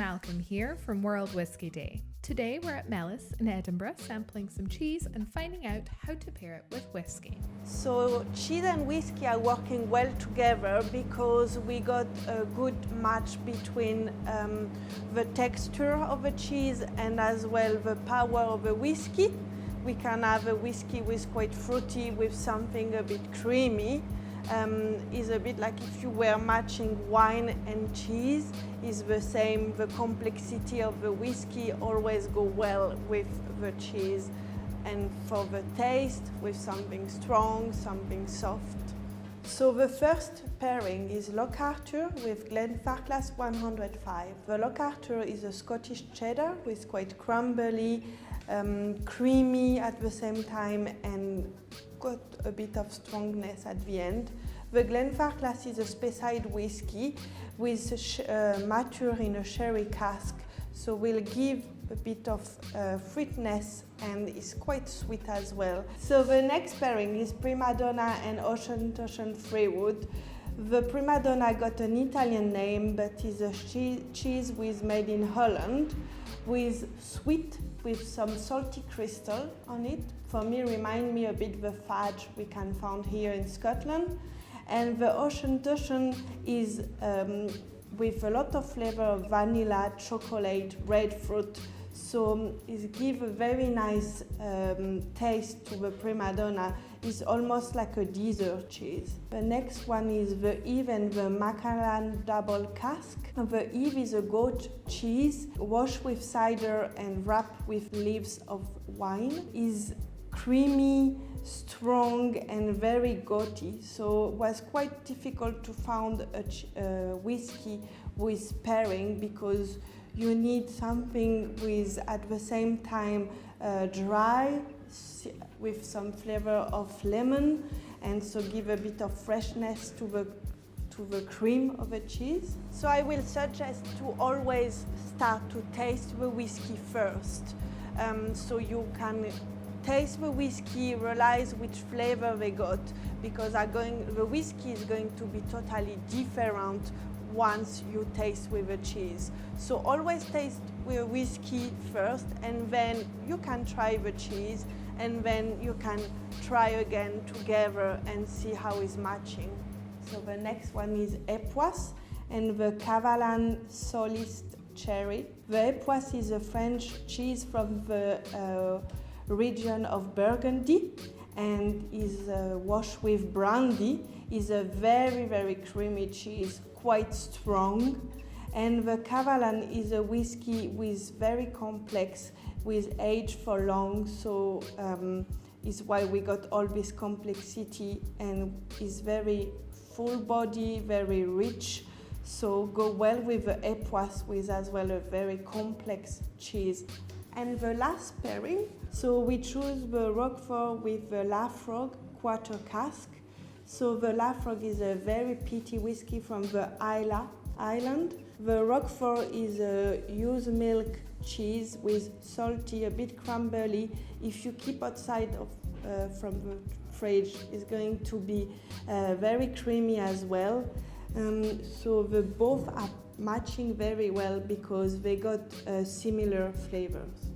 Malcolm here from World Whisky Day. Today we're at Mellis in Edinburgh sampling some cheese and finding out how to pair it with whiskey. So cheese and whiskey are working well together because we got a good match between the texture of the cheese and as well the power of the whiskey. We can have a whiskey with quite fruity with something a bit creamy. Is a bit like if you were matching wine and cheese, is the same. The complexity of the whiskey always go well with the cheese, and for the taste with something strong, something soft. So the first pairing is Loch Arthur with Glenfarclas 105. The Loch Arthur is a Scottish cheddar with quite crumbly, creamy at the same time, and got a bit of strongness at the end. The Glenfarclas is a Speyside whiskey with mature in a sherry cask, so will give a bit of fruitness and is quite sweet as well. So the next pairing is Prima Donna and Ocean Toshan Freewood. The Prima Donna got an Italian name, but is a cheese made in Holland, with sweet with some salty crystal on it. For me, remind me a bit the fudge we can find here in Scotland. And the Ocean Toshan is with a lot of flavor of vanilla, chocolate, red fruit. So it gives a very nice taste to the Prima Donna. It's almost like a dessert cheese. The next one is the Eve and the Macallan double cask. The Eve is a goat cheese washed with cider and wrapped with leaves of wine. Is creamy, strong and very goaty, so it was quite difficult to find a whiskey with pairing because you need something with at the same time dry with some flavor of lemon, and so give a bit of freshness to the cream of the cheese. So I will suggest to always start to taste the whiskey first, so you can taste the whiskey, realize which flavor they got, because the whiskey is going to be totally different once you taste with the cheese. So always taste with whiskey first, and then you can try the cheese, and then you can try again together and see how it's matching. So the next one is Epoisse and the Cavalan Solist Cherry. The Epoisse is a French cheese from the region of Burgundy and is washed with brandy. Is a very, very creamy cheese, quite strong. And the Cavalan is a whiskey with very complex, with aged for long, so is why we got all this complexity, and is very full body, very rich, so go well with the Epoisse, with as well a very complex cheese. And the last pairing, so we choose the Roquefort with the Lafrogue quarter cask. So the Lafrogue is a very peaty whiskey from the Islay Island. The Roquefort is a used milk cheese with salty, a bit crumbly. If you keep outside from the fridge, it's going to be very creamy as well. So the both are matching very well because they got similar flavors.